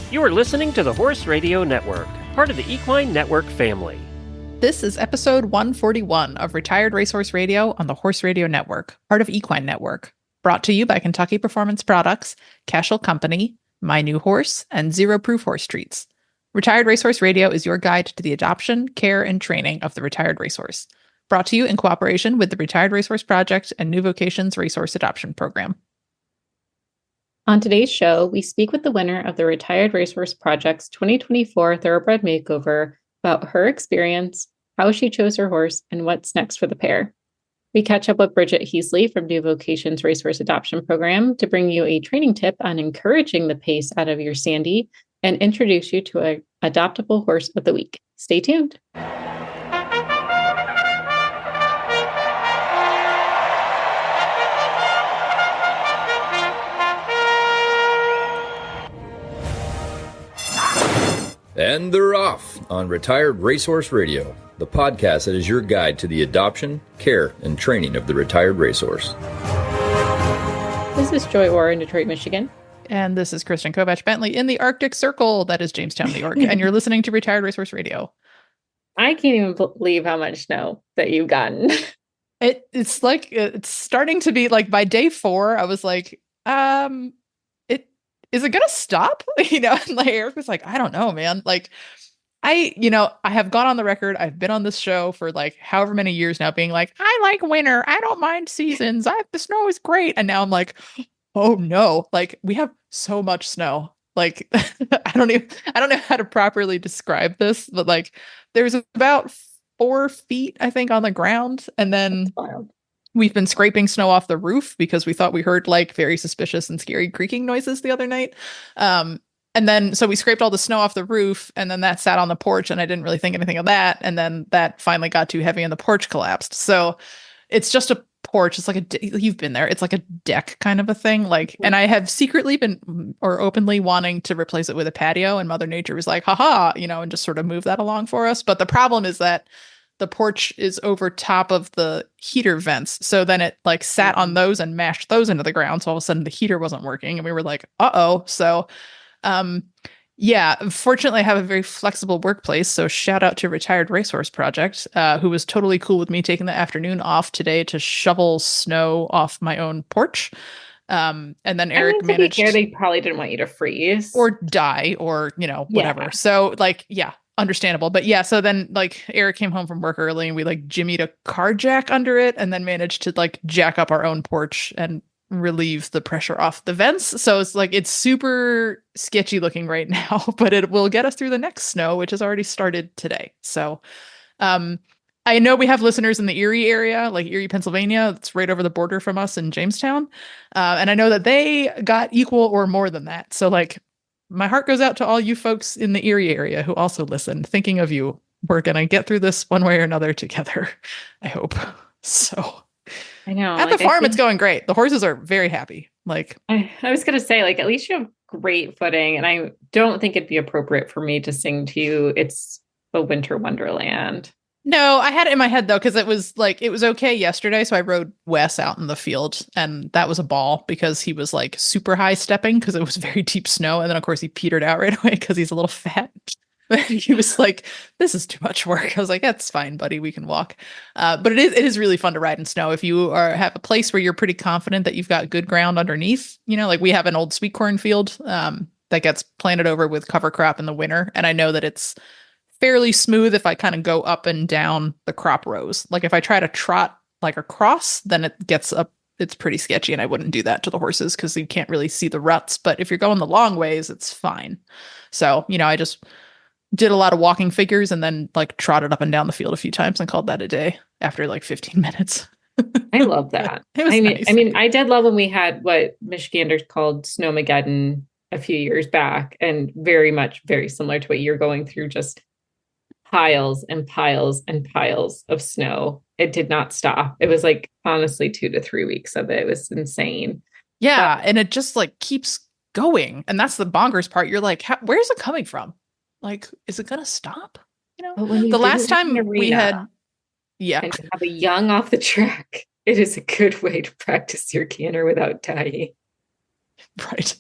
You are listening to the Horse Radio Network, part of the Equine Network family. This is episode 141 of Retired Racehorse Radio on the Horse Radio Network, part of Equine Network. Brought to you by Kentucky Performance Products, Cashel Company, My New Horse, and Zero Proof Horse Treats. Retired Racehorse Radio is your guide to the adoption, care, and training of the retired racehorse. Brought to you in cooperation with the Retired Racehorse Project and New Vocations Racehorse Adoption Program. On today's show, we speak with the winner of the Retired Racehorse Project's 2024 Thoroughbred Makeover about her experience, how she chose her horse, and what's next for the pair. We catch up with Bridget Heasley from New Vocations Racehorse Adoption Program to bring you a training tip on encouraging the pace out of your standie and introduce you to an adoptable horse of the week. Stay tuned. And they're off on Retired Racehorse Radio, the podcast that is your guide to the adoption, care, and training of the retired racehorse. This is Joy Orr in Detroit, Michigan. And this is Kristen Kovach-Bentley in the Arctic Circle, that is Jamestown, New York. And you're listening to Retired Racehorse Radio. I can't even believe how much snow that you've gotten. It's like, it's starting to be like by day 4, I was like, is it gonna stop? And like Eric was like, I don't know, man. Like, I have gone on the record. I've been on this show for like however many years now, being like, I like winter. I don't mind seasons. The snow is great. And now I'm like, oh no, like we have so much snow. Like, I don't know how to properly describe this, but like there's about 4 feet, I think, on the ground. And then we've been scraping snow off the roof because we thought we heard like very suspicious and scary creaking noises the other night. And then, so we scraped all the snow off the roof, and then that sat on the porch, and I didn't really think anything of that. And then that finally got too heavy and the porch collapsed. So it's just a porch. It's like you've been there. It's like a deck kind of a thing. Like, and I have secretly been or openly wanting to replace it with a patio, and Mother Nature was like, haha, and just sort of move that along for us. But the problem is that the porch is over top of the heater vents. So then it like sat on those and mashed those into the ground. So all of a sudden the heater wasn't working, and we were like, uh-oh. So, yeah, fortunately I have a very flexible workplace. So shout out to Retired Racehorse Project, who was totally cool with me taking the afternoon off today to shovel snow off my own porch. And then Eric managed. They probably didn't want you to freeze or die or, whatever. Yeah. So like, yeah. Understandable. But yeah, so then like Eric came home from work early and we like jimmied a car jack under it and then managed to like jack up our own porch and relieve the pressure off the vents. So it's like, it's super sketchy looking right now, but it will get us through the next snow, which has already started today. So I know we have listeners in the Erie area, like Erie, Pennsylvania. It's right over the border from us in Jamestown. And I know that they got equal or more than that. So like, my heart goes out to all you folks in the Erie area who also listen. Thinking of you. We're going to get through this one way or another together, I hope. So I know. At the farm, it's going great. The horses are very happy. Like I was going to say, like, at least you have great footing. And I don't think it'd be appropriate for me to sing to you. It's a winter wonderland. No, I had it in my head, though, because it was okay yesterday. So I rode Wes out in the field, and that was a ball because he was like super high stepping because it was very deep snow. And then, of course, he petered out right away because he's a little fat. But he was like, this is too much work. I was like, that's fine, buddy. We can walk. But it is really fun to ride in snow. If you have a place where you're pretty confident that you've got good ground underneath, like we have an old sweet corn field that gets planted over with cover crop in the winter. And I know that it's fairly smooth if I kind of go up and down the crop rows. Like if I try to trot like across, then it gets up. It's pretty sketchy, and I wouldn't do that to the horses because you can't really see the ruts. But if you're going the long ways, it's fine. So, I just did a lot of walking figures and then like trotted up and down the field a few times and called that a day after like 15 minutes. I love that. Nice. I mean, I did love when we had what Michiganders called Snowmageddon a few years back, and very similar to what you're going through, just piles and piles and piles of snow. It did not stop. It was like, honestly, 2 to 3 weeks of it. It was insane. Yeah. And it just like keeps going. And that's the bonkers part. You're like, where's it coming from? Like, is it going to stop? The last time we had, and have a young off the track, it is a good way to practice your canter without dying. Right.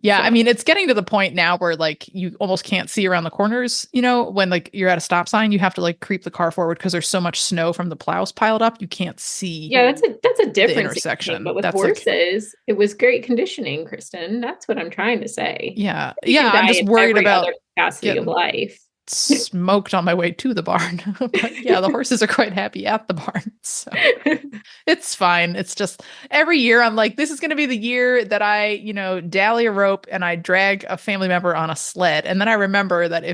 Yeah, I So, mean, it's getting to the point now where like you almost can't see around the corners, when like you're at a stop sign, you have to like creep the car forward because there's so much snow from the plows piled up, you can't see yeah, that's a the difference. intersection. But with That's like, horses, it was great conditioning, Kristen. That's what I'm trying to say. yeah. You Yeah, can I'm die just in worried every other about capacity of getting life. smoked on my way to the barn. But yeah, the horses are quite happy at the barn. So it's fine. It's just every year I'm like, this is going to be the year that I, dally a rope and I drag a family member on a sled. And then I remember that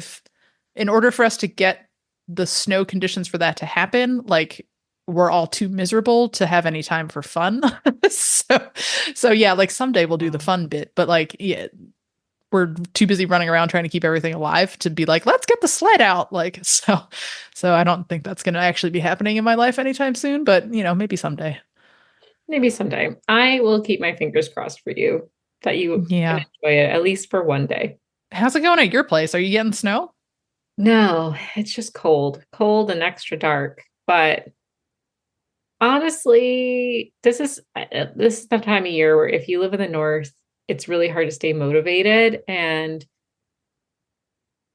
in order for us to get the snow conditions for that to happen, like we're all too miserable to have any time for fun. So yeah, like someday we'll do the fun bit, but like, yeah, we're too busy running around trying to keep everything alive to be like, let's get the sled out. Like, so I don't think that's going to actually be happening in my life anytime soon, but maybe someday. Maybe someday. I will keep my fingers crossed for you that you can Yeah. enjoy it at least for one day. How's it going at your place? Are you getting snow? No, it's just cold and extra dark. But honestly, this is the time of year where if you live in the north, it's really hard to stay motivated. And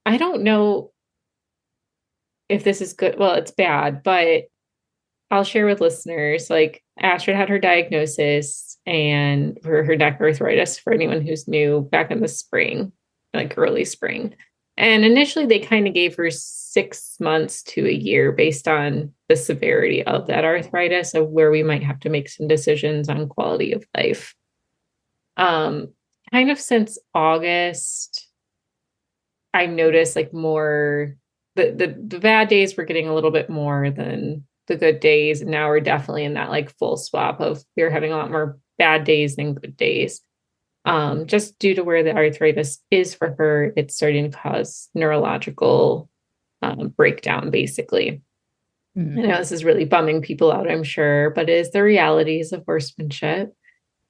I don't know if this is good. Well, it's bad, but I'll share with listeners. Like Astrid had her diagnosis and for her neck arthritis, for anyone who's new, back in the spring, like early spring. And initially they kind of gave her 6 months to a year based on the severity of that arthritis, of where we might have to make some decisions on quality of life. Kind of since August, I noticed like more the bad days were getting a little bit more than the good days. And now we're definitely in that like full swap of we're having a lot more bad days than good days. Just due to where the arthritis is for her, it's starting to cause neurological breakdown, basically. I know this is really bumming people out, I'm sure, but it is the realities of horsemanship,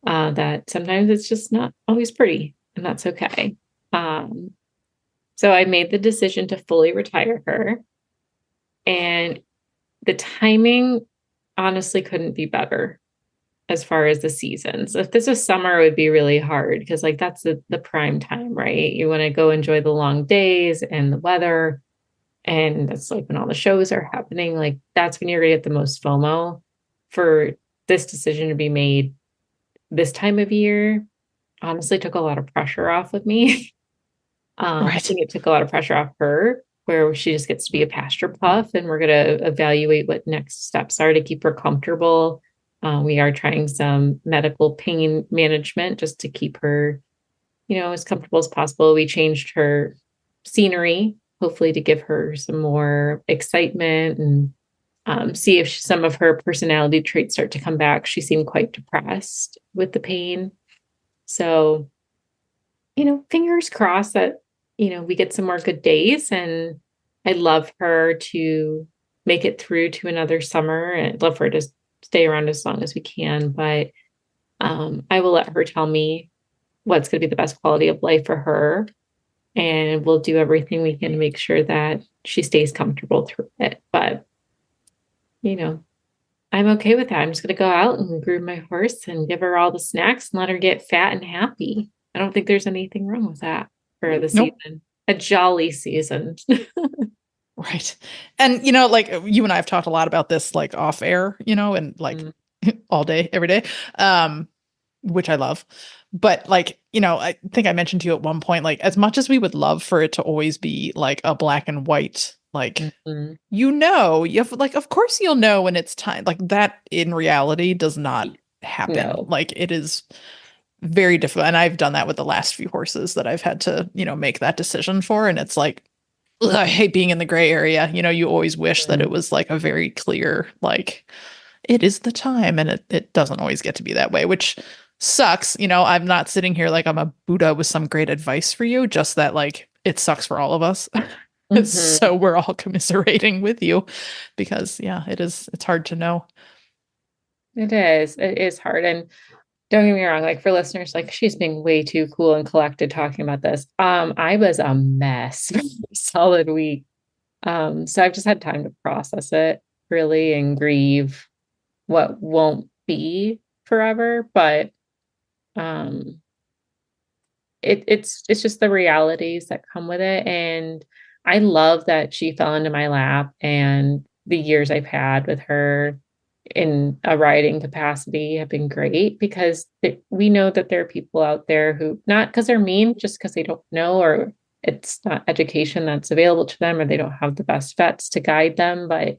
that sometimes it's just not always pretty, and that's okay. So I made the decision to fully retire her, and the timing honestly couldn't be better as far as the seasons. If this was summer, it would be really hard because like that's the prime time, right? You want to go enjoy the long days and the weather. And that's like when all the shows are happening. Like that's when you're gonna get the most FOMO. For this decision to be made this time of year, honestly took a lot of pressure off of me. I Right. think it took a lot of pressure off her, where she just gets to be a pasture puff, and we're going to evaluate what next steps are to keep her comfortable. We are trying some medical pain management just to keep her, as comfortable as possible. We changed her scenery, hopefully to give her some more excitement and see if some of her personality traits start to come back. She seemed quite depressed with the pain. So, fingers crossed that, we get some more good days, and I'd love her to make it through to another summer, and I'd love for her to stay around as long as we can. But I will let her tell me what's going to be the best quality of life for her. And we'll do everything we can to make sure that she stays comfortable through it. But, I'm okay with that. I'm just going to go out and groom my horse and give her all the snacks and let her get fat and happy. I don't think there's anything wrong with that for the Nope. season. A jolly season. Right. And, like you and I have talked a lot about this, like off air, and like all day, every day, which I love. But like, I think I mentioned to you at one point, like as much as we would love for it to always be like a black and white, like, you have like, of course you'll know when it's time, like that in reality does not happen. No. Like it is very difficult. And I've done that with the last few horses that I've had to, make that decision for. And it's like, ugh, I hate being in the gray area. You always wish that it was like a very clear, like it is the time. And it doesn't always get to be that way, which sucks. I'm not sitting here like I'm a Buddha with some great advice for you, just that like it sucks for all of us. So we're all commiserating with you because it's hard to know. It is hard. And don't get me wrong, like for listeners, like she's being way too cool and collected talking about this. I was a mess for a solid week. So I've just had time to process it really and grieve what won't be forever. But it's just the realities that come with it. And I love that she fell into my lap, and the years I've had with her in a riding capacity have been great, because we know that there are people out there who, not because they're mean, just because they don't know, or it's not education that's available to them, or they don't have the best vets to guide them. But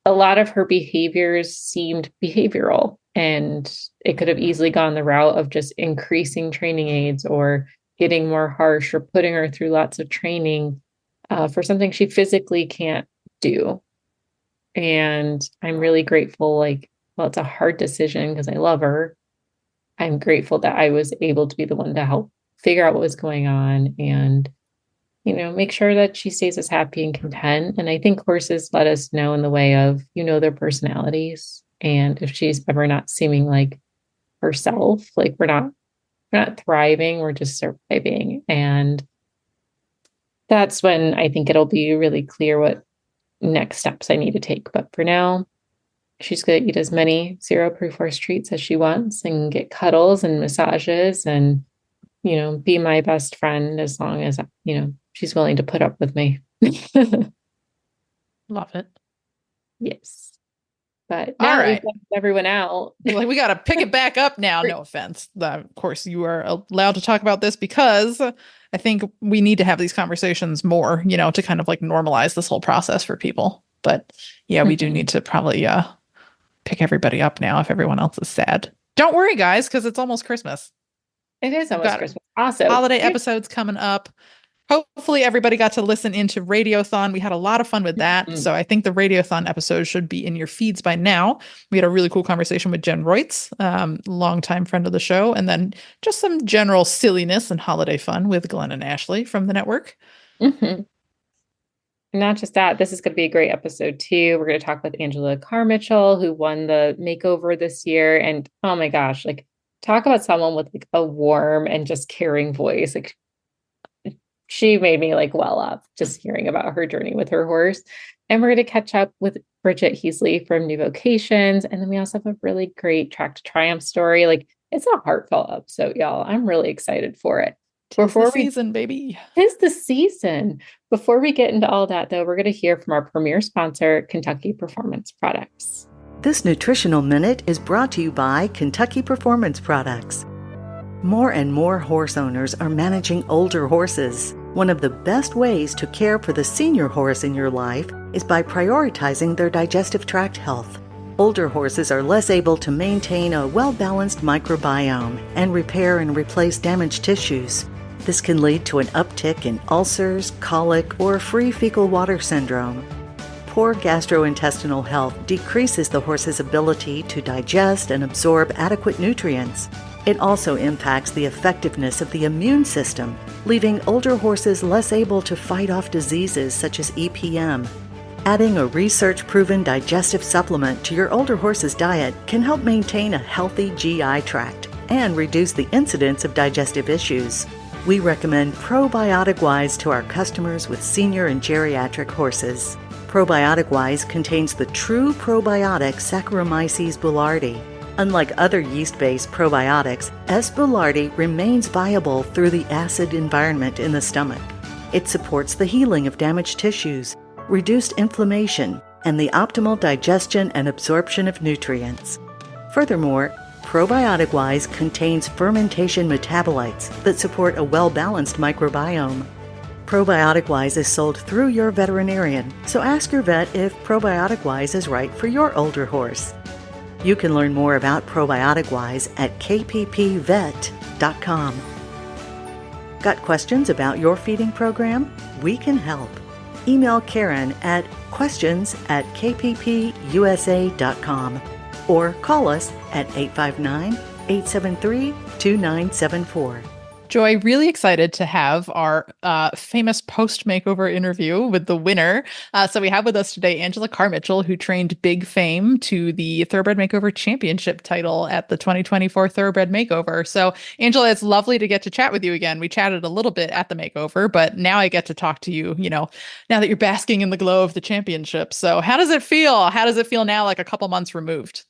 a lot of her behaviors seemed behavioral, and it could have easily gone the route of just increasing training aids or getting more harsh or putting her through lots of training for something she physically can't do. And I'm really grateful. Like, well, it's a hard decision because I love her. I'm grateful that I was able to be the one to help figure out what was going on and, make sure that she stays as happy and content. And I think horses let us know in the way of, their personalities. And if she's ever not seeming like herself, like we're not thriving, we're just surviving. And that's when I think it'll be really clear what next steps I need to take. But for now, she's going to eat as many zero-proof horse treats as she wants and get cuddles and massages and, be my best friend as long as, she's willing to put up with me. Love it. Yes. But now all right, we've left everyone out. Like, we got to pick it back up now. No offense. Of course, you are allowed to talk about this because I think we need to have these conversations more, to kind of like normalize this whole process for people. But yeah, we do need to probably pick everybody up now if everyone else is sad. Don't worry, guys, because it's almost Christmas. It is almost Christmas. Also, holiday episodes coming up. Hopefully everybody got to listen into Radiothon. We had a lot of fun with that. Mm-hmm. So I think the Radiothon episode should be in your feeds by now. We had a really cool conversation with Jen Reutz, longtime friend of the show, and then just some general silliness and holiday fun with Glenn and Ashley from the network. Mm-hmm. Not just that, this is going to be a great episode too. We're going to talk with Angela Carmichael, who won the makeover this year. And oh my gosh, like, talk about someone with like a warm and just caring voice. Like, she made me like well up just hearing about her journey with her horse. And we're going to catch up with Bridget Heasley from New Vocations. And then we also have a really great Track to Triumph story. Like, it's a heartfelt episode, y'all. I'm really excited for it. Tis the season, baby. Tis the season. Before we get into all that, though, we're going to hear from our premier sponsor, Kentucky Performance Products. This Nutritional Minute is brought to you by Kentucky Performance Products. More and more horse owners are managing older horses. One of the best ways to care for the senior horse in your life is by prioritizing their digestive tract health. Older horses are less able to maintain a well-balanced microbiome and repair and replace damaged tissues. This can lead to an uptick in ulcers, colic, or free fecal water syndrome. Poor gastrointestinal health decreases the horse's ability to digest and absorb adequate nutrients. It also impacts the effectiveness of the immune system, leaving older horses less able to fight off diseases such as EPM. Adding a research-proven digestive supplement to your older horse's diet can help maintain a healthy GI tract and reduce the incidence of digestive issues. We recommend Probiotic Wise to our customers with senior and geriatric horses. Probiotic Wise contains the true probiotic Saccharomyces boulardii. Unlike other yeast-based probiotics, S. boulardii remains viable through the acid environment in the stomach. It supports the healing of damaged tissues, reduced inflammation, and the optimal digestion and absorption of nutrients. Furthermore, Probiotic Wise contains fermentation metabolites that support a well-balanced microbiome. Probiotic Wise is sold through your veterinarian, so ask your vet if Probiotic Wise is right for your older horse. You can learn more about Probiotic Wise at kppvet.com. Got questions about your feeding program? We can help. Email Karen at questions@kppusa.com or call us at 859-873-2974. Joy, really excited to have our famous post-makeover interview with the winner. So we have with us today Angela Carmichael, who trained Big Fame to the Thoroughbred Makeover Championship title at the 2024 Thoroughbred Makeover. So Angela, it's lovely to get to chat with you again. We chatted a little bit at the makeover, but now I get to talk to you, now that you're basking in the glow of the championship. So how does it feel? How does it feel now, like a couple months removed?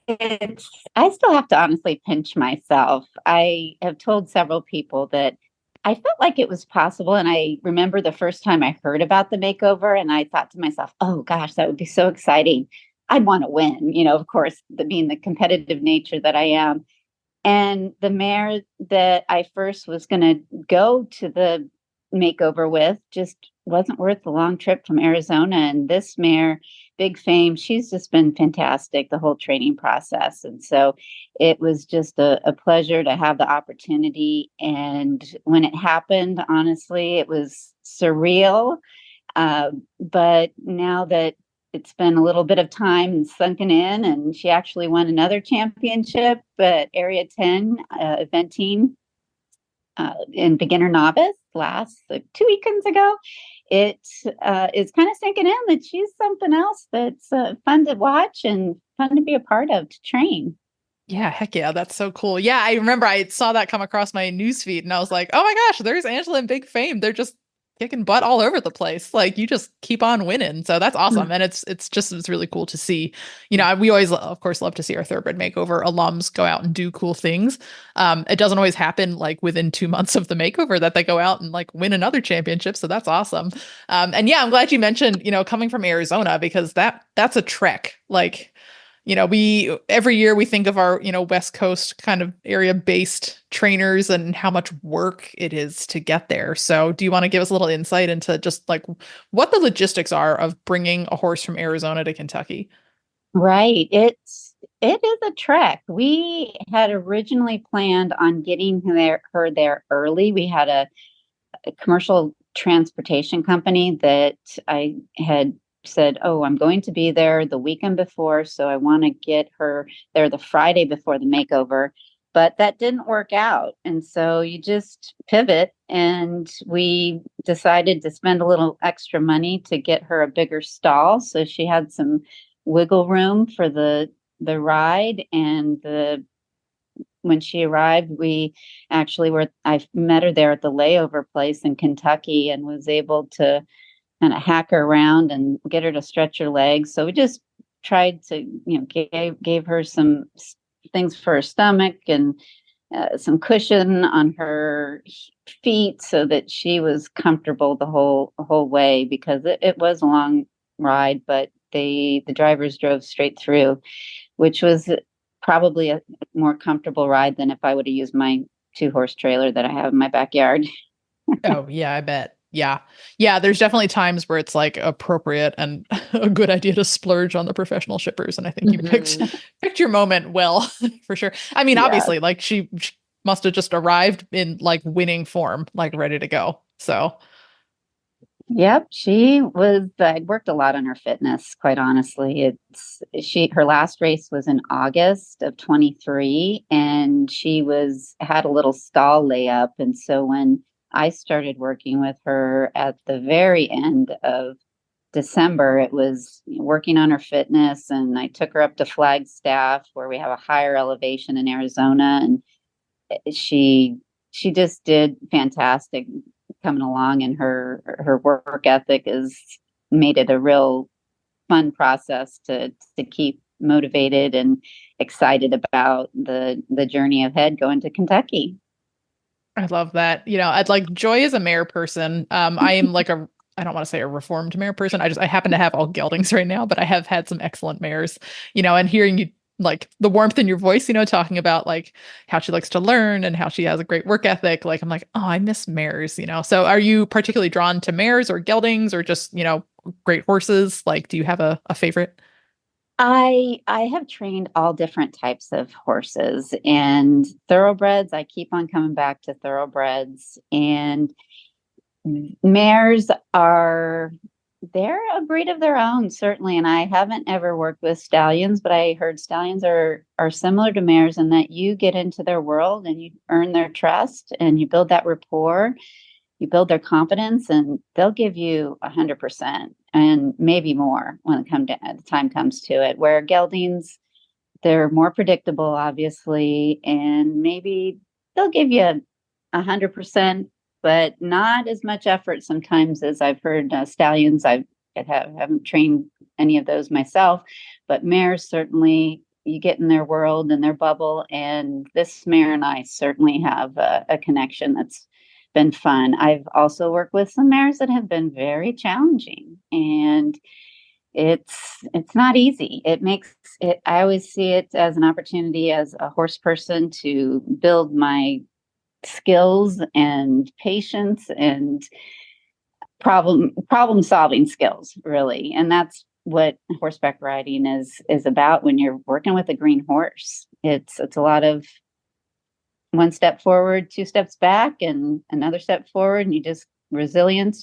I still have to honestly pinch myself. I have told several people that I felt like it was possible. And I remember the first time I heard about the makeover, and I thought to myself, oh gosh, that would be so exciting. I'd want to win, of course, being the competitive nature that I am. And the mare that I first was going to go to the makeover with just wasn't worth the long trip from Arizona. And this mare, Big Fame, she's just been fantastic the whole training process. And so it was just a pleasure to have the opportunity. And when it happened, honestly, it was surreal. But now that it's been a little bit of time and sunken in, and she actually won another championship at Area 10 eventing in beginner novice last 2 weekends ago. It is kind of sinking in that she's something else that's fun to watch and fun to be a part of, to train. Yeah, heck yeah, that's so cool. Yeah, I remember I saw that come across my newsfeed and I was like, oh my gosh, there's Angela and Big Fame. They're just kicking butt all over the place. Like, you just keep on winning. So that's awesome. And it's really cool to see. We always, of course, love to see our Thoroughbred Makeover alums go out and do cool things. It doesn't always happen like within 2 months of the makeover that they go out and like win another championship. So that's awesome. And yeah, I'm glad you mentioned, coming from Arizona, because that's a trek. Like, we every year we think of our, West Coast kind of area based trainers and how much work it is to get there. So do you want to give us a little insight into just like what the logistics are of bringing a horse from Arizona to Kentucky? Right. It is a trek. We had originally planned on getting her there early. We had a commercial transportation company that I had said, oh, I'm going to be there the weekend before, so I want to get her there the Friday before the makeover. But that didn't work out. And so you just pivot, and we decided to spend a little extra money to get her a bigger stall, so she had some wiggle room for the ride. And when she arrived, I met her there at the layover place in Kentucky and was able to kind of hack her around and get her to stretch her legs. So we just tried to, gave her some things for her stomach and some cushion on her feet so that she was comfortable the whole way, because it was a long ride, but the drivers drove straight through, which was probably a more comfortable ride than if I would have used my 2-horse trailer that I have in my backyard. Oh, yeah, I bet. Yeah. Yeah. There's definitely times where it's like appropriate and a good idea to splurge on the professional shippers. And I think you picked your moment well, for sure. I mean, obviously, like she must have just arrived in like winning form, like ready to go. So. Yep. She was, I worked a lot on her fitness, quite honestly. Her last race was in August of 23, and she had a little stall layup. And so when I started working with her at the very end of December, it was working on her fitness, and I took her up to Flagstaff, where we have a higher elevation in Arizona, and she just did fantastic coming along, and her work ethic has made it a real fun process to keep motivated and excited about the journey ahead going to Kentucky. I love that. I'd like Joy is a mare person. I am like I don't want to say a reformed mare person. I happen to have all geldings right now, but I have had some excellent mares, and hearing you like the warmth in your voice, talking about like how she likes to learn and how she has a great work ethic. Like, I'm like, oh, I miss mares, So are you particularly drawn to mares or geldings or just, great horses? Like, do you have a favorite? I have trained all different types of horses, and thoroughbreds. I keep on coming back to thoroughbreds, and mares they're a breed of their own, certainly. And I haven't ever worked with stallions, but I heard stallions are similar to mares in that you get into their world and you earn their trust and you build that rapport. You build their confidence, and they'll give you 100% and maybe more when the time comes to it. Where geldings, they're more predictable, obviously, and maybe they'll give you 100%, but not as much effort sometimes as I've heard stallions. I haven't trained any of those myself, but mares certainly you get in their world and their bubble. And this mare and I certainly have a connection that's been fun. I've also worked with some mares that have been very challenging, and it's not easy. It makes it, I always see it as an opportunity as a horse person to build my skills and patience and problem solving skills, really. And that's what horseback riding is about when you're working with a green horse. It's a lot of one step forward, two steps back, and another step forward, and you just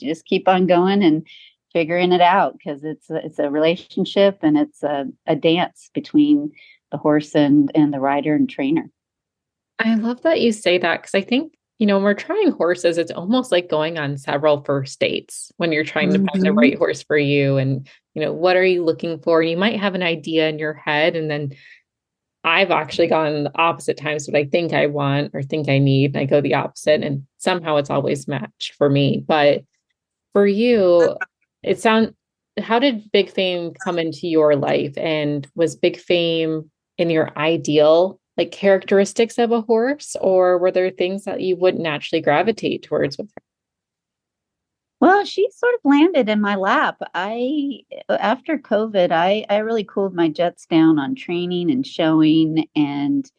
just keep on going and figuring it out, because it's a relationship, and it's a dance between the horse and the rider and trainer. I love that you say that, because I think, when we're trying horses, it's almost like going on several first dates when you're trying to find the right horse for you. And, what are you looking for? And you might have an idea in your head, and then I've actually gone the opposite times, what I think I want or think I need, and I go the opposite, and somehow it's always matched for me. But for you, how did Big Fame come into your life? And was Big Fame in your ideal characteristics of a horse, or were there things that you wouldn't naturally gravitate towards with her? Well, she sort of landed in my lap. After COVID, I really cooled my jets down on training and showing, and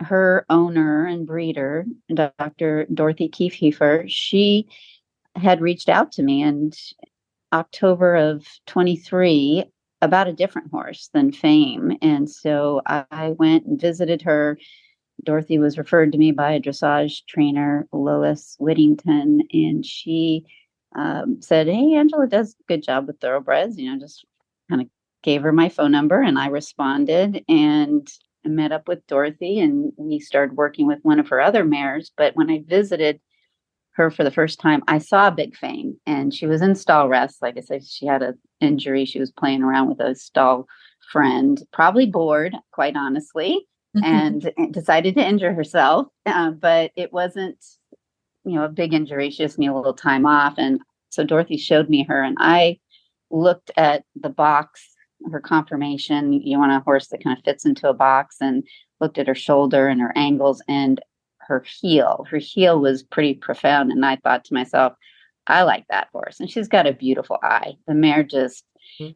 her owner and breeder, Dr. Dorothy Kiefhefer, she had reached out to me in October of 23 about a different horse than Fame. And so I went and visited her. Dorothy was referred to me by a dressage trainer, Lois Whittington, and she said, "Hey, Angela does a good job with thoroughbreds," just kind of gave her my phone number, and I responded and met up with Dorothy, and we started working with one of her other mares. But when I visited her for the first time, I saw Big Fame, and she was in stall rest. Like I said, she had an injury. She was playing around with a stall friend, probably bored, quite honestly, and decided to injure herself. But it wasn't, a big injury. She just needed a little time off. And so Dorothy showed me her, and I looked at the box, her conformation. You want a horse that kind of fits into a box, and looked at her shoulder and her angles and her heel. Her heel was pretty profound. And I thought to myself, I like that horse. And she's got a beautiful eye. The mare just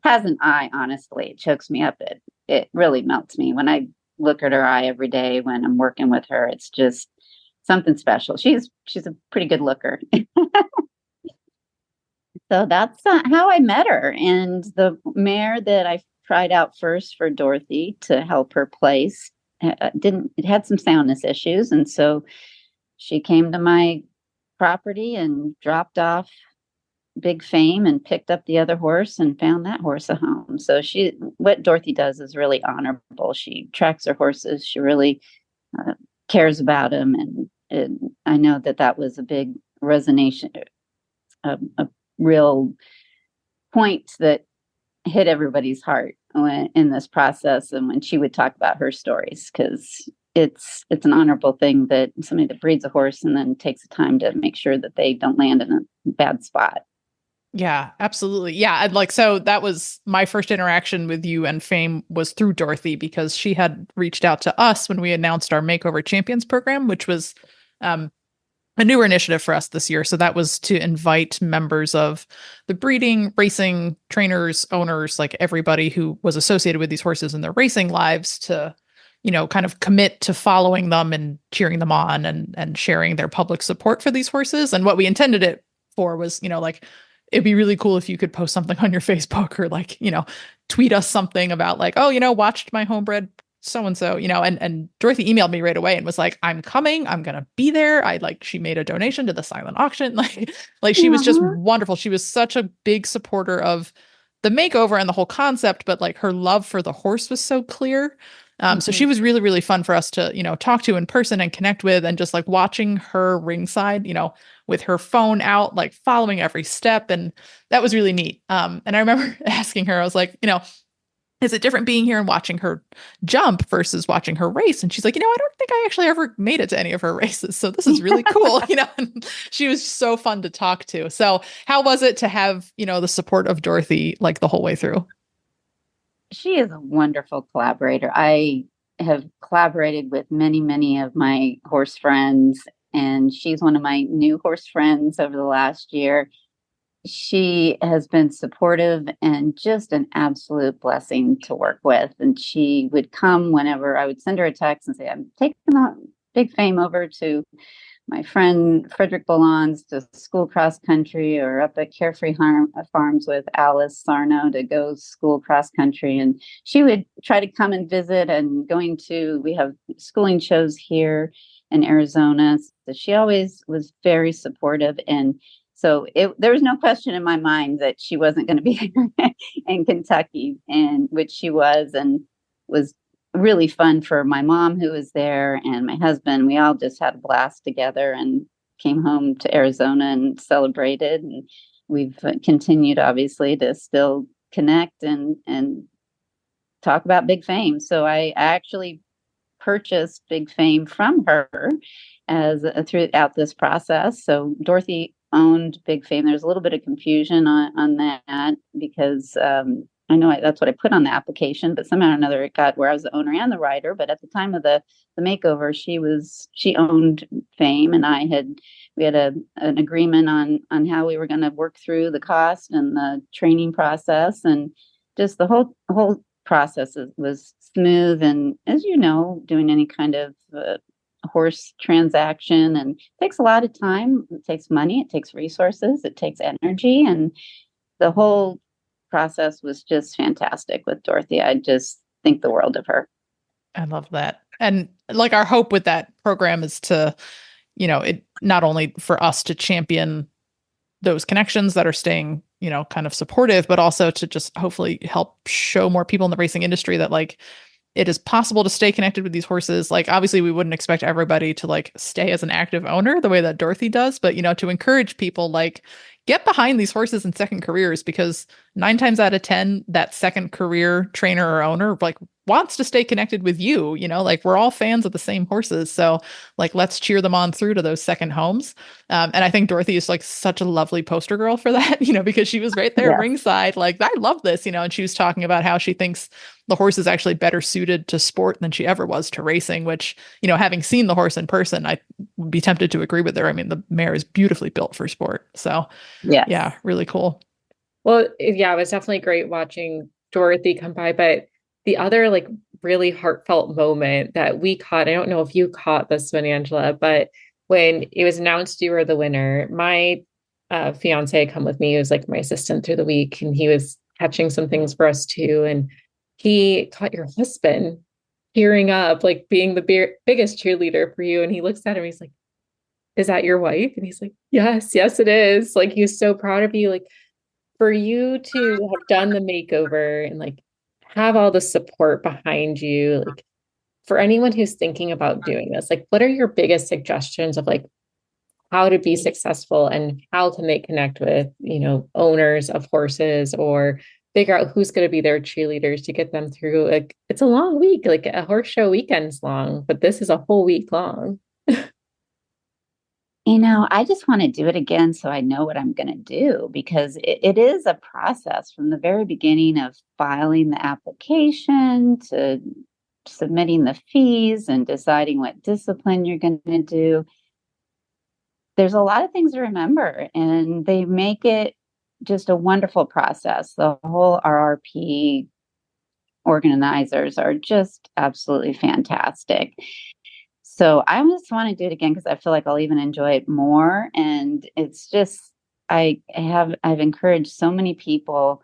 has an eye, honestly. It chokes me up. It really melts me when I look at her eye every day when I'm working with her. It's just something special. She's a pretty good looker. So that's how I met her. And the mare that I tried out first for Dorothy to help her place it had some soundness issues. And so she came to my property and dropped off Big Fame and picked up the other horse and found that horse a home. So what Dorothy does is really honorable. She tracks her horses. She really cares about them. And I know that was a big resonation, a real point that hit everybody's heart in this process, and when she would talk about her stories, because it's an honorable thing that somebody that breeds a horse and then takes the time to make sure that they don't land in a bad spot. Yeah, absolutely. Yeah. And so that was my first interaction with you and Fame was through Dorothy, because she had reached out to us when we announced our Makeover Champions program, which was a newer initiative for us this year. So that was to invite members of the breeding, racing, trainers, owners, everybody who was associated with these horses in their racing lives to, kind of commit to following them and cheering them on and sharing their public support for these horses. And what we intended it for was, it'd be really cool if you could post something on your Facebook or tweet us something about watched my homebred so-and-so, and Dorothy emailed me right away and was like, I'm coming, I'm going to be there. She made a donation to the silent auction. She was just wonderful. She was such a big supporter of the makeover and the whole concept, but her love for the horse was so clear. So she was really, really fun for us to, talk to in person and connect with, and just watching her ringside, with her phone out, following every step. And that was really neat. And I remember asking her, I was like, is it different being here and watching her jump versus watching her race? And she's like, I don't think I actually ever made it to any of her races. So this is really cool, and she was so fun to talk to. So how was it to have, the support of Dorothy, the whole way through? She is a wonderful collaborator. I have collaborated with many, many of my horse friends, and she's one of my new horse friends over the last year. She has been supportive and just an absolute blessing to work with. And she would come whenever I would send her a text and say, I'm taking the Big Fame over to my friend Frederick Bolon's to school cross country, or up at Carefree Farms with Alice Sarno to go school cross country. And she would try to come and visit, and we have schooling shows here in Arizona. So she always was very supportive. And so there was no question in my mind that she wasn't going to be in Kentucky, and which she was, and was really fun for my mom who was there and my husband. We all just had a blast together and came home to Arizona and celebrated. And we've continued, obviously, to still connect and talk about Big Fame. So I actually purchased Big Fame from her throughout this process. So Dorothy owned Big Fame. There's a little bit of confusion on that because I know that's what I put on the application, but somehow or another it got where I was the owner and the rider. But at the time of the makeover, she owned Fame, and we had an agreement on how we were going to work through the cost and the training process, and just the whole process was smooth. And as you know, doing any kind of horse transaction and takes a lot of time. It takes money, it takes resources, it takes energy, and the whole process was just fantastic with Dorothy. I just think the world of her. I love that. And like, our hope with that program is to, it not only for us to champion those connections that are staying, kind of supportive, but also to just hopefully help show more people in the racing industry that, like, it is possible to stay connected with these horses. Like, obviously we wouldn't expect everybody to, like, stay as an active owner the way that Dorothy does, but, to encourage people, like, get behind these horses in second careers, because 9 times out of 10, that second career trainer or owner, like, wants to stay connected with you, like, we're all fans of the same horses. So, like, let's cheer them on through to those second homes. And I think Dorothy is, like, such a lovely poster girl for that, because she was right there ringside, like, I love this, and she was talking about how she thinks the horse is actually better suited to sport than she ever was to racing, which, having seen the horse in person, I would be tempted to agree with her. I mean, the mare is beautifully built for sport. So yeah, really cool. Well, yeah, it was definitely great watching Dorothy come by, but the other, like, really heartfelt moment that we caught, I don't know if you caught this one, Angela, but when it was announced you were the winner, my fiance had come with me. He was like my assistant through the week, and he was catching some things for us too. And he caught your husband tearing up, like, being the biggest cheerleader for you. And he looks at him, he's like, is that your wife? And he's like, yes, it is. Like, he's so proud of you. Like, for you to have done the makeover and, like, have all the support behind you, like, for anyone who's thinking about doing this, like, what are your biggest suggestions of, like, how to be successful and how can they connect with, owners of horses, or figure out who's going to be their cheerleaders to get them through? Like, it's a long week, like a horse show weekend's long, but this is a whole week long. I just want to do it again so I know what I'm going to do, because it is a process from the very beginning of filing the application to submitting the fees and deciding what discipline you're going to do. There's a lot of things to remember, and they make it just a wonderful process. The whole RRP organizers are just absolutely fantastic. So I just want to do it again because I feel like I'll even enjoy it more. And it's just, I've encouraged so many people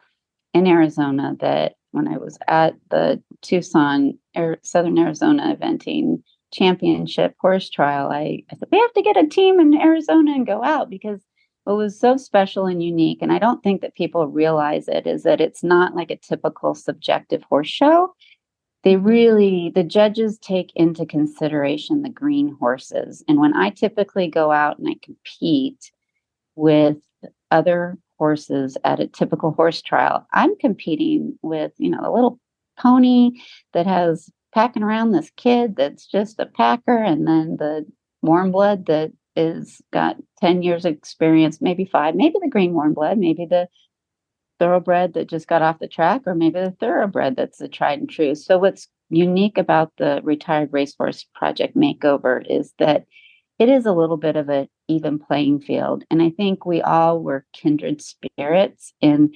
in Arizona that when I was at the Tucson, Southern Arizona Eventing Championship horse trial, I said, we have to get a team in Arizona and go out, because what was so special and unique, and I don't think that people realize it, is that it's not like a typical subjective horse show. The judges take into consideration the green horses. And when I typically go out and I compete with other horses at a typical horse trial, I'm competing with, a little pony that has packing around this kid that's just a packer, and then the warm blood that is got 10 years of experience, maybe 5, maybe the green warm blood, maybe the thoroughbred that just got off the track, or maybe the thoroughbred that's a tried and true. So what's unique about the Retired Racehorse Project Makeover is that it is a little bit of an even playing field. And I think we all were kindred spirits in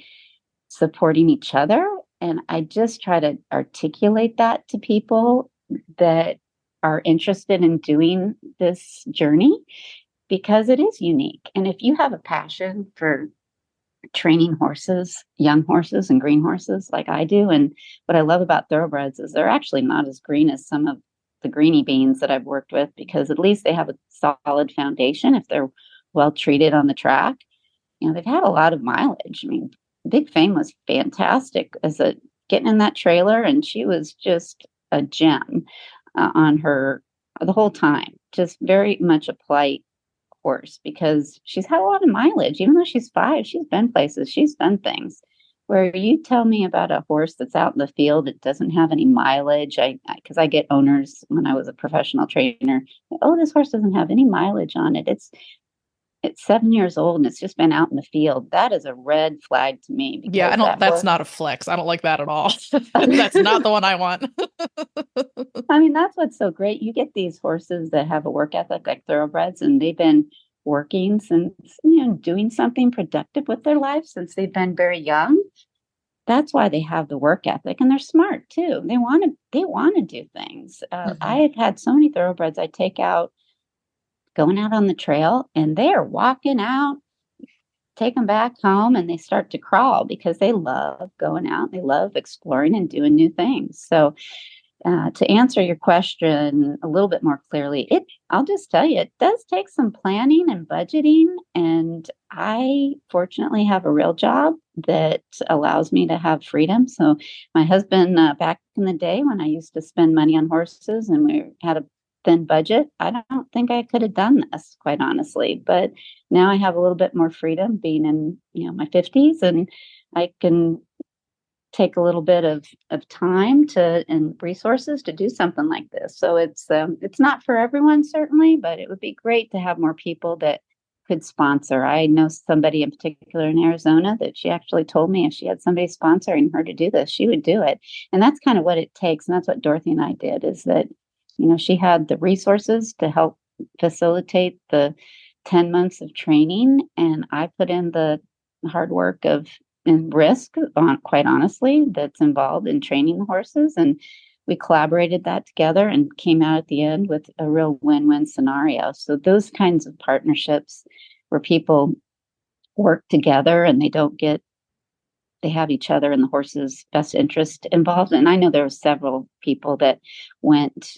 supporting each other. And I just try to articulate that to people that are interested in doing this journey, because it is unique. And if you have a passion for training horses, young horses and green horses like I do, and what I love about thoroughbreds is they're actually not as green as some of the greenie beans that I've worked with, because at least they have a solid foundation if they're well treated on the track. You know, they've had a lot of mileage. I mean, Big Fame was fantastic as a getting in that trailer, and she was just a gem on her the whole time. Just very much a polite horse, because she's had a lot of mileage. Even though she's 5, she's been places, she's done things. Where you tell me about a horse that's out in the field that doesn't have any mileage, because I get owners when I was a professional trainer, oh, this horse doesn't have any mileage on it. It's 7 years old and it's just been out in the field. That is a red flag to me. Yeah, I don't. That's not a flex. I don't like that at all. That's not the one I want. I mean, that's what's so great. You get these horses that have a work ethic like thoroughbreds, and they've been working since, doing something productive with their life since they've been very young. That's why they have the work ethic, and they're smart too. They want to do things. I had so many thoroughbreds I take out, going out on the trail, and they are walking out, take them back home, and they start to crawl because they love going out. They love exploring and doing new things. So to answer your question a little bit more clearly, I'll just tell you, it does take some planning and budgeting. And I fortunately have a real job that allows me to have freedom. So my husband, back in the day when I used to spend money on horses and we had a thin budget, I don't think I could have done this, quite honestly. But now I have a little bit more freedom being in, my 50s, and I can take a little bit of time and resources to do something like this. So it's not for everyone, certainly, but it would be great to have more people that could sponsor. I know somebody in particular in Arizona that she actually told me if she had somebody sponsoring her to do this, she would do it. And that's kind of what it takes. And that's what Dorothy and I did, is that she had the resources to help facilitate the 10 months of training. And I put in the hard work and risk, quite honestly, that's involved in training the horses. And we collaborated that together and came out at the end with a real win-win scenario. So those kinds of partnerships where people work together and they have each other and the horse's best interest involved. And I know there were several people that went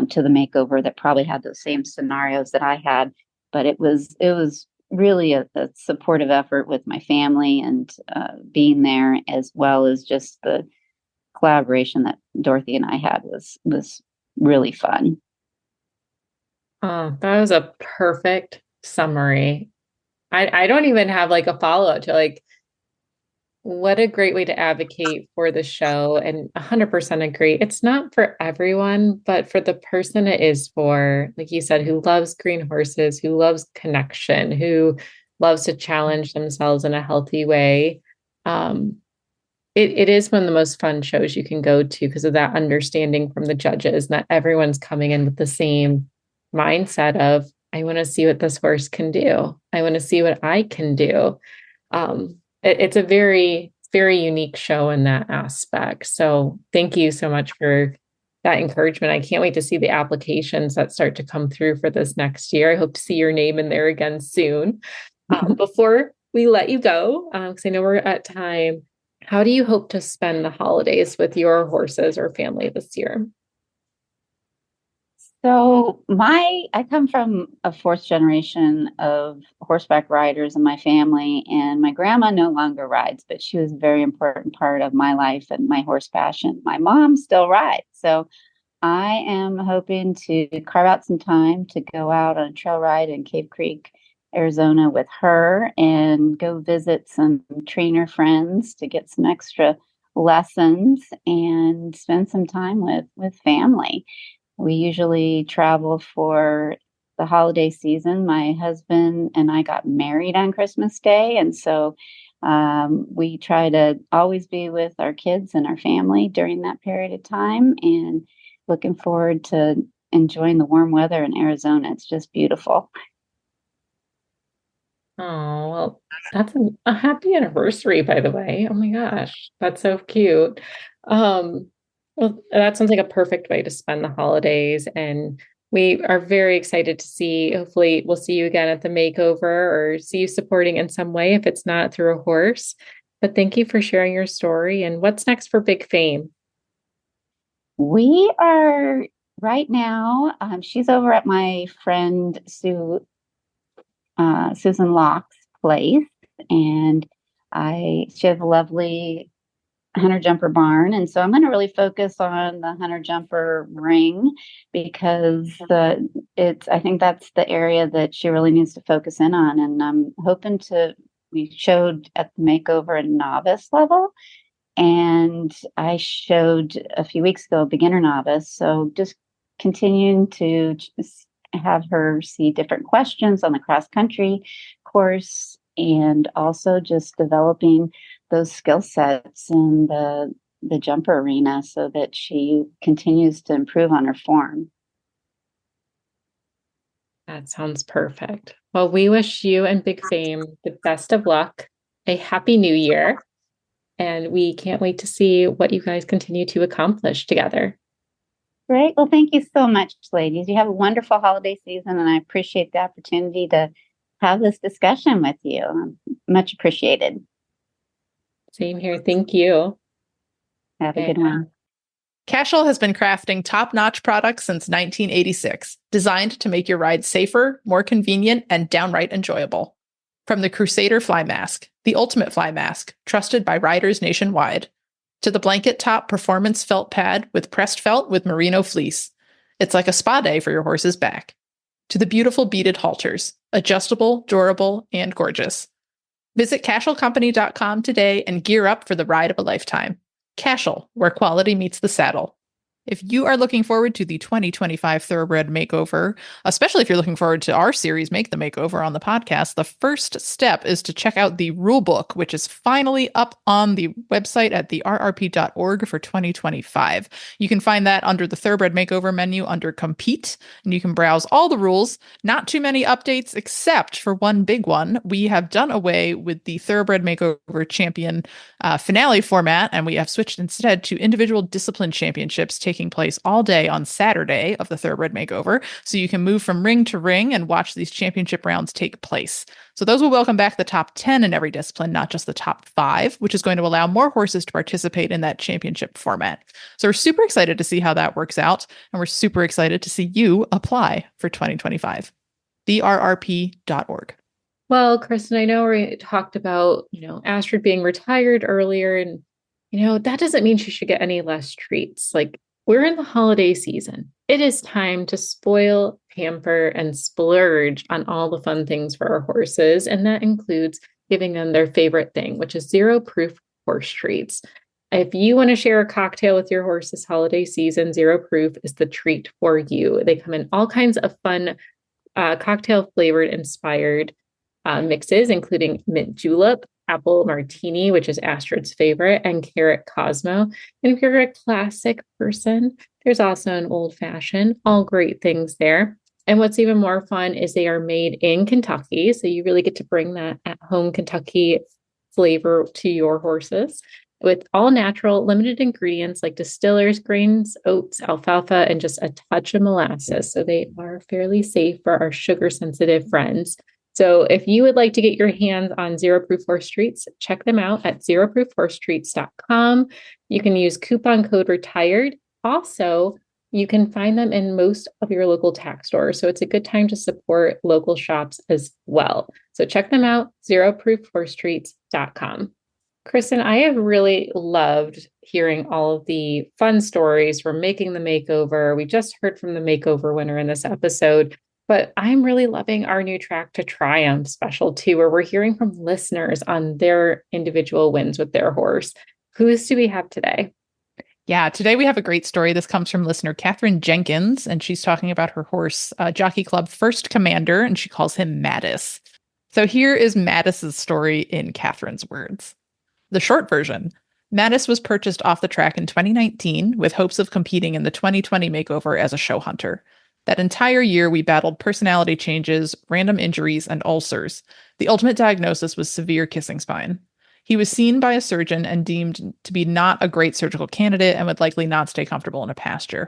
to the makeover that probably had those same scenarios that I had, but it was really a supportive effort with my family and being there, as well as just the collaboration that Dorothy and I had was really fun. Oh, that was a perfect summary. I don't even have like a follow-up to like, what a great way to advocate for the show, and 100% agree. It's not for everyone, but for the person it is for, like you said, who loves green horses, who loves connection, who loves to challenge themselves in a healthy way. It is one of the most fun shows you can go to because of that understanding from the judges, and that everyone's coming in with the same mindset of, I want to see what this horse can do. I want to see what I can do. It's a very, very unique show in that aspect. So thank you so much for that encouragement. I can't wait to see the applications that start to come through for this next year. I hope to see your name in there again soon. Before we let you go, because I know we're at time, how do you hope to spend the holidays with your horses or family this year? So I come from a 4th generation of horseback riders in my family, and my grandma no longer rides, but she was a very important part of my life and my horse passion. My mom still rides. So I am hoping to carve out some time to go out on a trail ride in Cave Creek, Arizona with her, and go visit some trainer friends to get some extra lessons and spend some time with family. We usually travel for the holiday season. My husband and I got married on Christmas Day, and so We try to always be with our kids and our family during that period of time, and looking forward to enjoying the warm weather in Arizona. It's just beautiful. Oh, well, that's a happy anniversary, by the way. Oh my gosh, that's so cute. Um, well, that sounds like a perfect way to spend the holidays. And we are very excited to see, hopefully, we'll see you again at the makeover or see you supporting in some way if it's not through a horse. But thank you for sharing your story. And what's next for Big Fame? We are right now, she's over at my friend Susan Locke's place, and she has a lovely hunter jumper barn, and so I'm going to really focus on the hunter jumper ring because I think that's the area that she really needs to focus in on, and I'm hoping to. We showed at the makeover a novice level, and I showed a few weeks ago beginner novice. So just continuing to have her see different questions on the cross country course, and also just developing those skill sets in the jumper arena so that she continues to improve on her form. That sounds perfect. Well, we wish you and Big Fame the best of luck, a happy new year, and we can't wait to see what you guys continue to accomplish together. Great. Well, thank you so much, ladies. You have a wonderful holiday season, and I appreciate the opportunity to have this discussion with you. Much appreciated. Same here. Thank you. Have a good one. Cashel has been crafting top-notch products since 1986, designed to make your ride safer, more convenient, and downright enjoyable. From the Crusader Fly Mask, the ultimate fly mask, trusted by riders nationwide, to the blanket top performance felt pad with pressed felt with merino fleece. It's like a spa day for your horse's back. To the beautiful beaded halters, adjustable, durable, and gorgeous. Visit CashelCompany.com today and gear up for the ride of a lifetime. Cashel, where quality meets the saddle. If you are looking forward to the 2025 Thoroughbred Makeover, especially if you're looking forward to our series, Make the Makeover on the podcast, the first step is to check out the rule book, which is finally up on the website at the rrp.org for 2025. You can find that under the Thoroughbred Makeover menu under Compete, and you can browse all the rules. Not too many updates, except for one big one. We have done away with the Thoroughbred Makeover Champion finale format, and we have switched instead to individual discipline championships taking place all day on Saturday of the Thoroughbred Makeover, so you can move from ring to ring and watch these championship rounds take place. So those will welcome back the top 10 in every discipline, not just the top 5, which is going to allow more horses to participate in that championship format. So we're super excited to see how that works out, and we're super excited to see you apply for 2025. therrp.org. Well, Kristen, I know we talked about, Astrid being retired earlier, and, that doesn't mean she should get any less treats. Like, we're in the holiday season. It is time to spoil, pamper, and splurge on all the fun things for our horses. And that includes giving them their favorite thing, which is zero-proof horse treats. If you want to share a cocktail with your horse this holiday season, Zero Proof is the treat for you. They come in all kinds of fun cocktail flavored inspired mixes, including mint julep, apple martini, which is Astrid's favorite, and carrot Cosmo. And if you're a classic person, there's also an old fashioned, all great things there. And what's even more fun is they are made in Kentucky. So you really get to bring that at home Kentucky flavor to your horses with all natural, limited ingredients like distillers, grains, oats, alfalfa, and just a touch of molasses. So they are fairly safe for our sugar sensitive friends. So if you would like to get your hands on Zero Proof Horse Treats, check them out at zeroproofhorsetreats.com. You can use coupon code RETIRED. Also, you can find them in most of your local tack stores. So it's a good time to support local shops as well. So check them out, zeroproofhorsetreats.com. Kristen, I have really loved hearing all of the fun stories from Making the Makeover. We just heard from the makeover winner in this episode. But I'm really loving our new Track to Triumph special too, where we're hearing from listeners on their individual wins with their horse. Whose do we have today? Yeah, today we have a great story. This comes from listener Catherine Jenkins, and she's talking about her horse, Jockey Club First Commander, and she calls him Mattis. So here is Mattis's story in Catherine's words. The short version. Mattis was purchased off the track in 2019 with hopes of competing in the 2020 makeover as a show hunter. That entire year, we battled personality changes, random injuries, and ulcers. The ultimate diagnosis was severe kissing spine. He was seen by a surgeon and deemed to be not a great surgical candidate and would likely not stay comfortable in a pasture.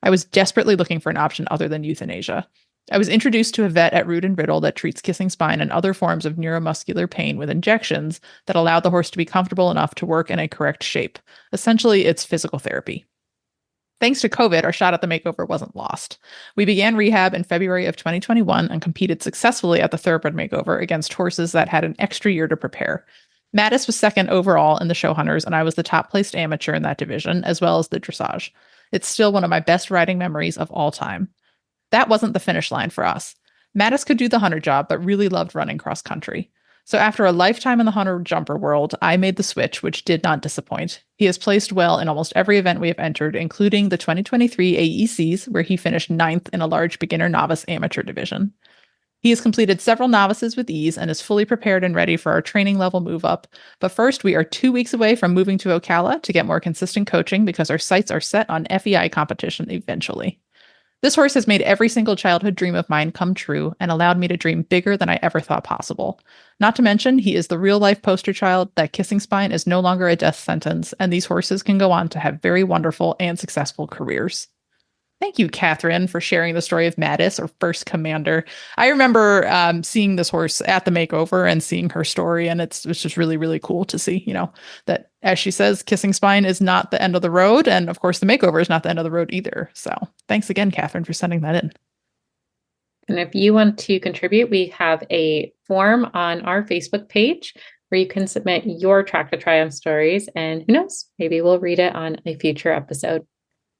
I was desperately looking for an option other than euthanasia. I was introduced to a vet at Root and Riddle that treats kissing spine and other forms of neuromuscular pain with injections that allow the horse to be comfortable enough to work in a correct shape. Essentially, it's physical therapy. Thanks to COVID, our shot at the makeover wasn't lost. We began rehab in February of 2021 and competed successfully at the Thoroughbred Makeover against horses that had an extra year to prepare. Mattis was second overall in the show hunters, and I was the top placed amateur in that division, as well as the dressage. It's still one of my best riding memories of all time. That wasn't the finish line for us. Mattis could do the hunter job, but really loved running cross country. So after a lifetime in the hunter jumper world, I made the switch, which did not disappoint. He has placed well in almost every event we have entered, including the 2023 AECs, where he finished 9th in a large beginner novice amateur division. He has completed several novices with ease and is fully prepared and ready for our training level move up. But first, we are 2 weeks away from moving to Ocala to get more consistent coaching because our sights are set on FEI competition eventually. This horse has made every single childhood dream of mine come true and allowed me to dream bigger than I ever thought possible. Not to mention, he is the real-life poster child that kissing spine is no longer a death sentence, and these horses can go on to have very wonderful and successful careers. Thank you, Catherine, for sharing the story of Mattis, or First Commander. I remember seeing this horse at the makeover and seeing her story, and it's just really, really cool to see, that, as she says, kissing spine is not the end of the road, and of course, the makeover is not the end of the road either. So thanks again, Catherine, for sending that in. And if you want to contribute, we have a form on our Facebook page where you can submit your Track to Triumph stories, and who knows, maybe we'll read it on a future episode.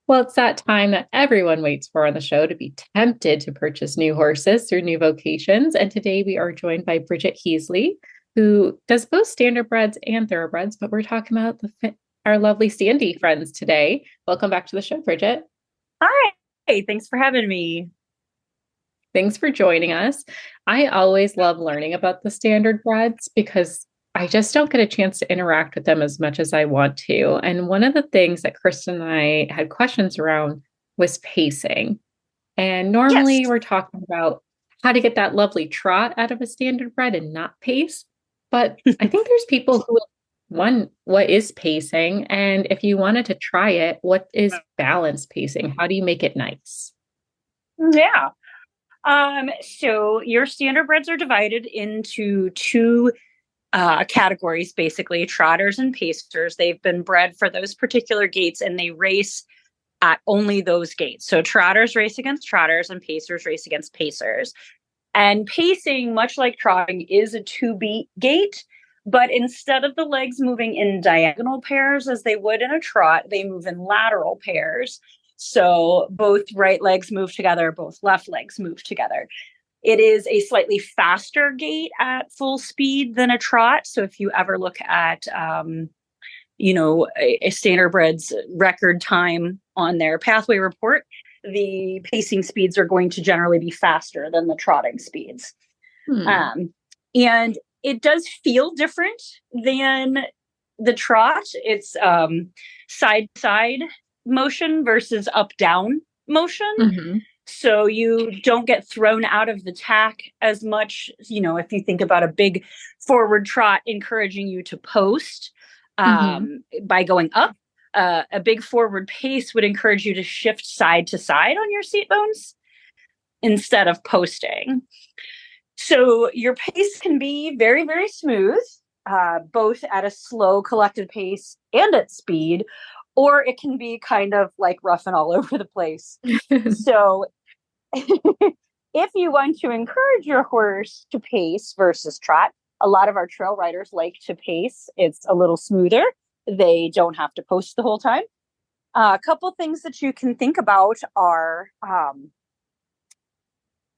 Well, it's that time that everyone waits for on the show to be tempted to purchase new horses through new vocations. And today we are joined by Bridget Heasley, who does both standardbreds and thoroughbreds, but we're talking about our lovely standie friends today. Welcome back to the show, Bridget. Hi. Hey, thanks for having me. Thanks for joining us. I always love learning about the standardbreds because I just don't get a chance to interact with them as much as I want to. And one of the things that Kristen and I had questions around was pacing. And normally we're talking about how to get that lovely trot out of a standardbred and not pace. But I think there's people who, what is pacing? And if you wanted to try it, what is balanced pacing? How do you make it nice? Yeah. So your standardbreds are divided into two categories, basically, trotters and pacers. They've been bred for those particular gaits and they race at only those gaits. So trotters race against trotters and pacers race against pacers. And pacing, much like trotting, is a 2-beat gait, but instead of the legs moving in diagonal pairs as they would in a trot, they move in lateral pairs. So both right legs move together, both left legs move together. It is a slightly faster gait at full speed than a trot. So if you ever look at, a standardbred's record time on their pathway report, the pacing speeds are going to generally be faster than the trotting speeds. And it does feel different than the trot. It's side-side motion versus up-down motion. Mm-hmm. So you don't get thrown out of the tack as much, if you think about a big forward trot encouraging you to post by going up. A big forward pace would encourage you to shift side to side on your seat bones instead of posting. So your pace can be very, very smooth, both at a slow collected pace and at speed, or it can be kind of like rough and all over the place. So if you want to encourage your horse to pace versus trot, a lot of our trail riders like to pace. It's a little smoother. They don't have to post the whole time. A couple things that you can think about are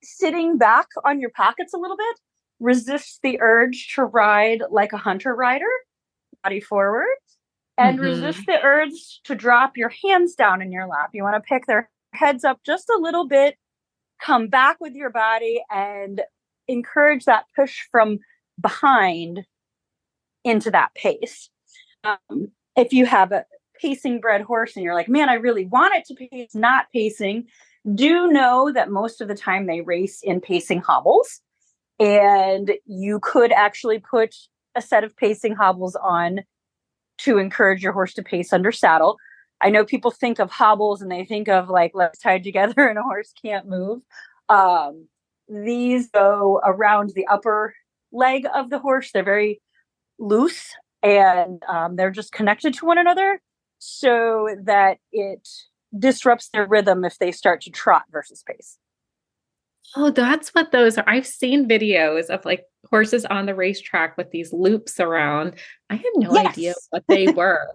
sitting back on your pockets a little bit. Resist the urge to ride like a hunter rider, body forward. And resist the urge to drop your hands down in your lap. You want to pick their heads up just a little bit, come back with your body, and encourage that push from behind into that pace. If you have a pacing bred horse and you're like, man, I really want it to pace, not pacing, do know that most of the time they race in pacing hobbles. And you could actually put a set of pacing hobbles on to encourage your horse to pace under saddle. I know people think of hobbles and they think of like legs tied together and a horse can't move. These go around the upper leg of the horse. They're very loose and they're just connected to one another so that it disrupts their rhythm if they start to trot versus pace. Oh, that's what those are. I've seen videos of like horses on the racetrack with these loops around. I had no idea what they were.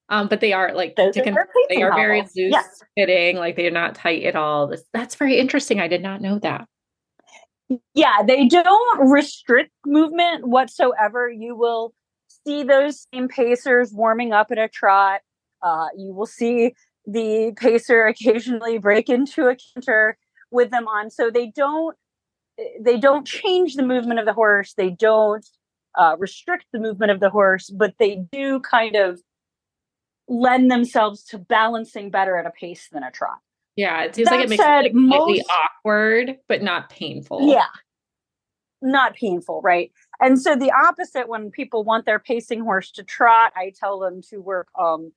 But they are like, they are very loose fitting, like they're not tight at all. That's very interesting. I did not know that. Yeah, they don't restrict movement whatsoever. You will see those same pacers warming up at a trot. You will see the pacer occasionally break into a canter with them on. So they don't change the movement of the horse. They don't restrict the movement of the horse, but they do kind of lend themselves to balancing better at a pace than a trot. Yeah, it seems like it makes it slightly awkward, but not painful. Yeah, not painful, right? And so the opposite, when people want their pacing horse to trot, I tell them to work on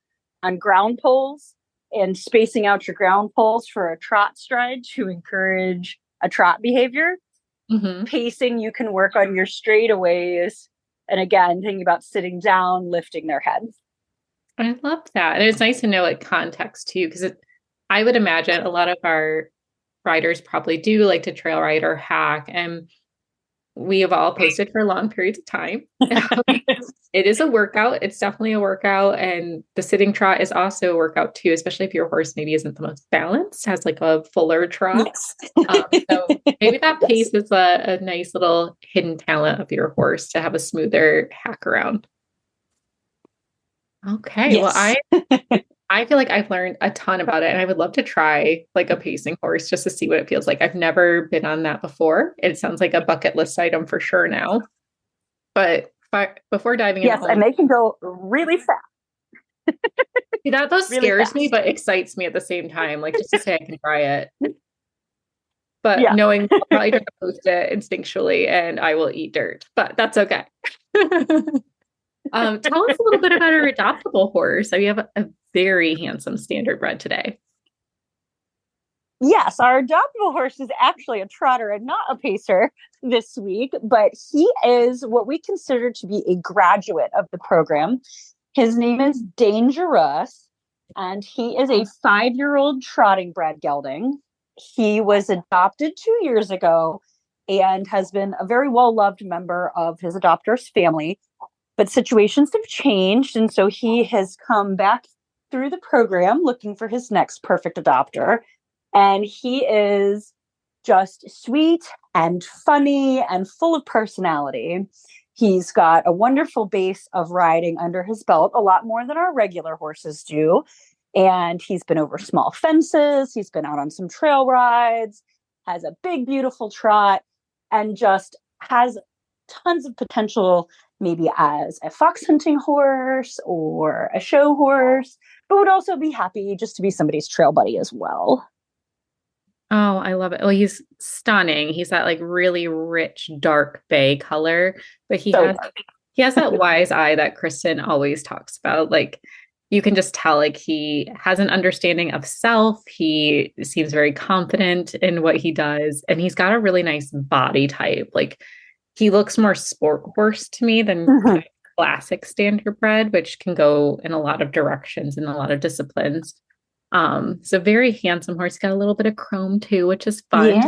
ground poles and spacing out your ground poles for a trot stride to encourage a trot behavior. Mm-hmm. Pacing, you can work on your straightaways. And again, thinking about sitting down, lifting their head. I love that. And it's nice to know like context too, because I would imagine a lot of our riders probably do like to trail ride or hack. And we have all posted for long periods of time. It is a workout. It's definitely a workout. And the sitting trot is also a workout too, especially if your horse maybe isn't the most balanced, has like a fuller trot. Yes. So maybe that pace is a nice little hidden talent of your horse to have a smoother hack around. Okay. Yes. Well, I feel like I've learned a ton about it and I would love to try like a pacing horse just to see what it feels like. I've never been on that before. It sounds like a bucket list item for sure now. But before diving in, and they can go really fast. See, that really scares me, but excites me at the same time. Like just to say I can try it. But knowing I'll probably try to post it instinctually and I will eat dirt, but that's okay. Tell us a little bit about our adoptable horse. So you have a very handsome standard bred today. Yes, our adoptable horse is actually a trotter and not a pacer this week, but he is what we consider to be a graduate of the program. His name is Russ, and he is a 5-year-old trotting bred gelding. He was adopted 2 years ago and has been a very well-loved member of his adopter's family. But situations have changed, and so he has come back through the program looking for his next perfect adopter. And he is just sweet and funny and full of personality. He's got a wonderful base of riding under his belt, a lot more than our regular horses do. And he's been over small fences. He's been out on some trail rides, has a big, beautiful trot, and just has tons of potential, maybe as a fox hunting horse or a show horse, but would also be happy just to be somebody's trail buddy as well. Oh, I love it. Well, he's stunning. He's that like really rich, dark bay color, but he has that wise eye that Kristen always talks about. Like you can just tell like he has an understanding of self. He seems very confident in what he does. And he's got a really nice body type. Like he looks more sport horse to me than classic standard bred, which can go in a lot of directions and a lot of disciplines. So very handsome horse. Got a little bit of chrome too, which is fun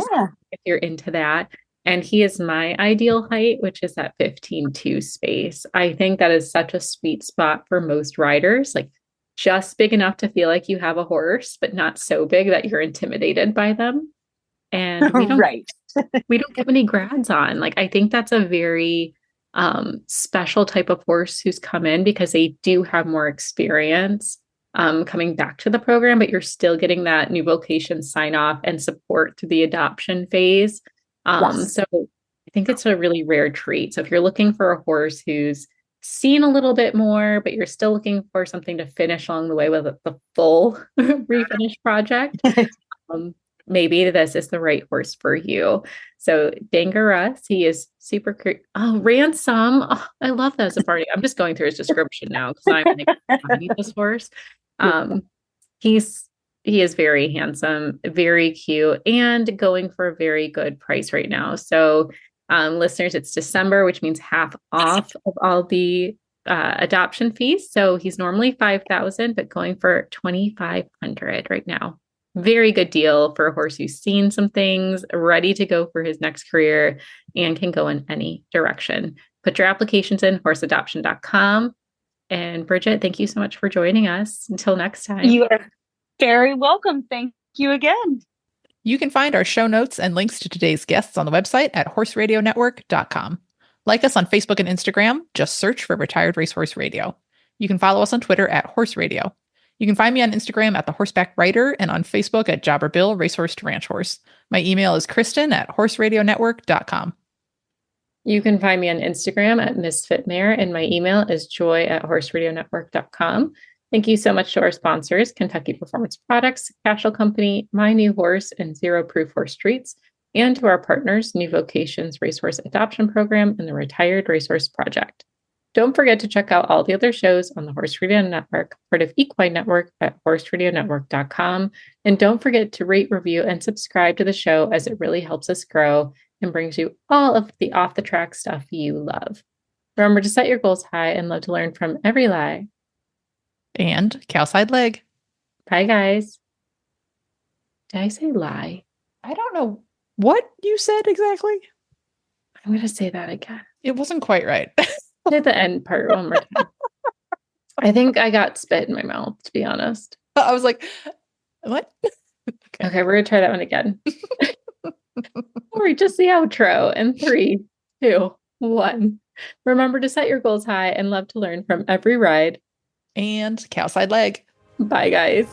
if you're into that. And he is my ideal height, which is that 15.2 space. I think that is such a sweet spot for most riders, like just big enough to feel like you have a horse, but not so big that you're intimidated by them. And we don't, we don't get many grads on. Like, I think that's a very special type of horse who's come in because they do have more experience coming back to the program, but you're still getting that new vocation sign off and support through the adoption phase. So I think it's a really rare treat. So if you're looking for a horse who's seen a little bit more, but you're still looking for something to finish along the way with the full refinish project, maybe this is the right horse for you. So Danga Russ, he is super Ransom. Oh, I love that as a party. I'm just going through his description now because I'm like, I need this horse. He is very handsome, very cute, and going for a very good price right now. So listeners, it's December, which means half off of all the adoption fees. So he's normally $5,000, but going for $2,500 right now. Very good deal for a horse who's seen some things, ready to go for his next career, and can go in any direction. Put your applications in horseadoption.com. And Bridget, thank you so much for joining us. Until next time. You are very welcome. Thank you again. You can find our show notes and links to today's guests on the website at horseradionetwork.com. Like us on Facebook and Instagram, just search for Retired Racehorse Radio. You can follow us on Twitter at Horse Radio. You can find me on Instagram at The Horseback Writer and on Facebook at Jobber Bill Racehorse to Ranch Horse. My email is kristen@horseradionetwork.com. You can find me on Instagram at Misfit Mare, and my email is joy@horseradionetwork.com. Thank you so much to our sponsors, Kentucky Performance Products, Cashel Company, My New Horse, and Zero Proof Horse Treats, and to our partners, New Vocations Racehorse Adoption Program and the Retired Racehorse Project. Don't forget to check out all the other shows on the Horse Radio Network, part of Equine Network, at horseradionetwork.com. And don't forget to rate, review, and subscribe to the show, as it really helps us grow and brings you all of the off-the-track stuff you love. Remember to set your goals high and love to learn from every lie. And cowside leg. Bye, guys. Did I say lie? I don't know what you said exactly. I'm going to say that again. It wasn't quite right. Say the end part one more time. I think I got spit in my mouth, to be honest. I was like, what? Okay, we're going to try that one again. Or just the outro in 3, 2, 1. Remember to set your goals high and love to learn from every ride. And cowside leg. Bye, guys.